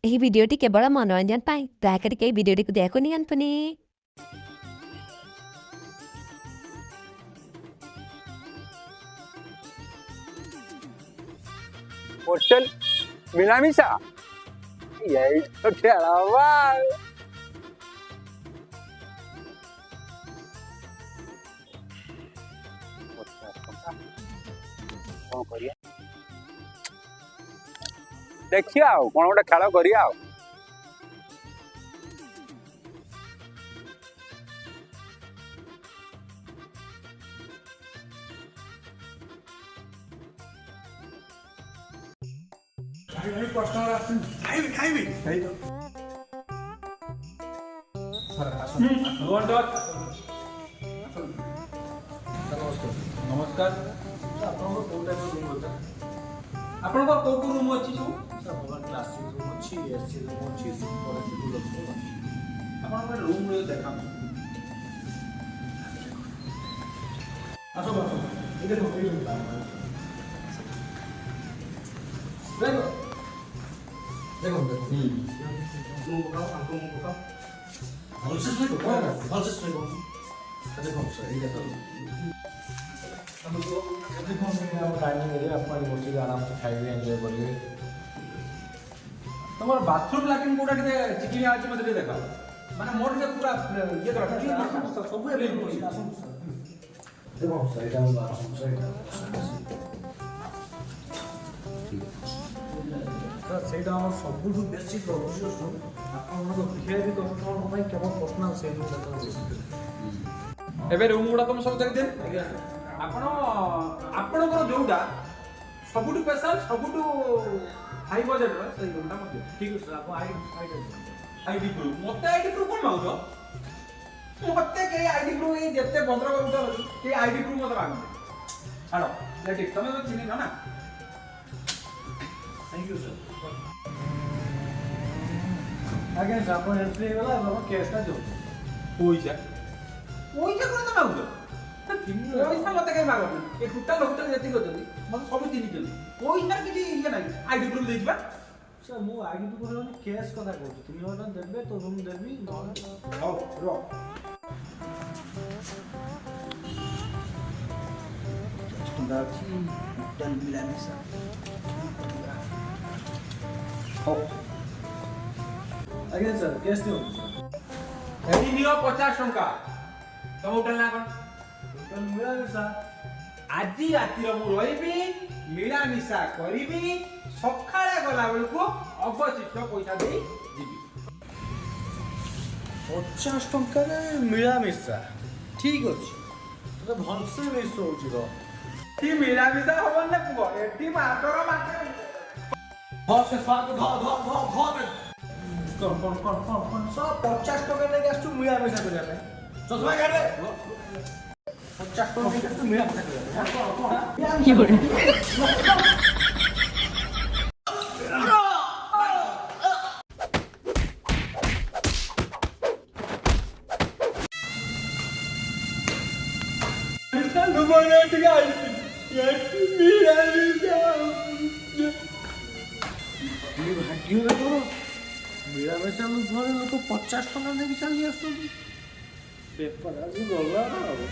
ଏହି ଭିଡିଓଟି କେବଳ ମନୋରଞ୍ଜନ ପାଇଁ ଦୟାକରି କେହି ଭିଡିଓଟିକୁ ଦେଖୁ ନିଅନ୍ତୁନି। हॉस्टल मिनामिसा यही तो खेलावा कौन करिया देखिया कौन गोटे खेल करिया नमस्कार आपण को रूम अच्छी सब क्लासिक रूम अच्छी एसी रूम अच्छी सुपर एसी रूम अच्छी आपण रूम रे देखा आसो आसो ये देखो देखो देखो रूम बताओ आपको रूम बताओ भलसे सोई देखो सर ये देखो डाइनिंग एरिया आप बस आराम से खाइबे एंजॉय करिए तुम बाथरूम लैट्रिन कोटा चिकिनी आज मत देखा माने मोड में पूरा ये करा सब देखो साइड में बाथरूम साइड सर सेटा हमर सबुठु बेसी लग्जरियस रूम आपण को भिआईपी कस्टमर भाई केवल पर्सनल सेल रूम देखा एबे रूम गुडा तुम सब देख दे आपण आपणकर जोटा सबुठु स्पेशल सबुठु हाई बजेट रे से रूमटा मत ठीक है सर आप आईडी प्रूफ मते आईडी प्रूफ कोन मागो मते के आईडी प्रूफ ए जत्ते बंदर गुटा के आईडी प्रूफ मत मागो छाड़ो लेट तुम तो चिनी ना थैंक यू सर आगे सर आपण हेल्प ले गला हम केसटा जो पैसा कोन तो मागो पैसा मत कहीं मागो ए टोटल होटल जति करजनी मत सब चिनी जनी पैसा किछि इया नाही आईडी प्रूफ देइबा सर मो आईडी प्रूफ रे कैश कथा कहू 3 देबे तो रूम देबी हां रो दाची होटल मिलामिसा हो आगे सर कैश दियो एही नियो 50 टंका तुम होटल ना कोन मिलामिसा আজি রাত্রি মু রইবি মিলামিশা করিবি সকালে গলা বেলকু অবশিষ্ট পয়সা দেই দিবি 50 ଟଙ୍କାରେ ମିଳାମିଶା ଠିକ ଅଛି ତତେ ଭଲସେ ମିଶଉଛି ତ কি মিলামিশা হব না পুব এটি মাতর মাতে ଭଲସେ ସ୍ୱାଦ ଧ ଧ ଧ ଧ কোন সব 50 টাকা লাগি আসଛୁ মিলামিশা করিয়া ପାଇଁ চশমা কাটে 50 টাকা লাগি আসଛୁ মিলামিশা করিয়া কি করে ଭାଗ୍ୟରେ କର ମିଳାମିଶା ଘରେ ଲୋକ 50 ଟଙ୍କା ନେଇକି ଚାଲି ଆସୁଛନ୍ତି ବେପାର ଆଜି ଗଲା ଆଉ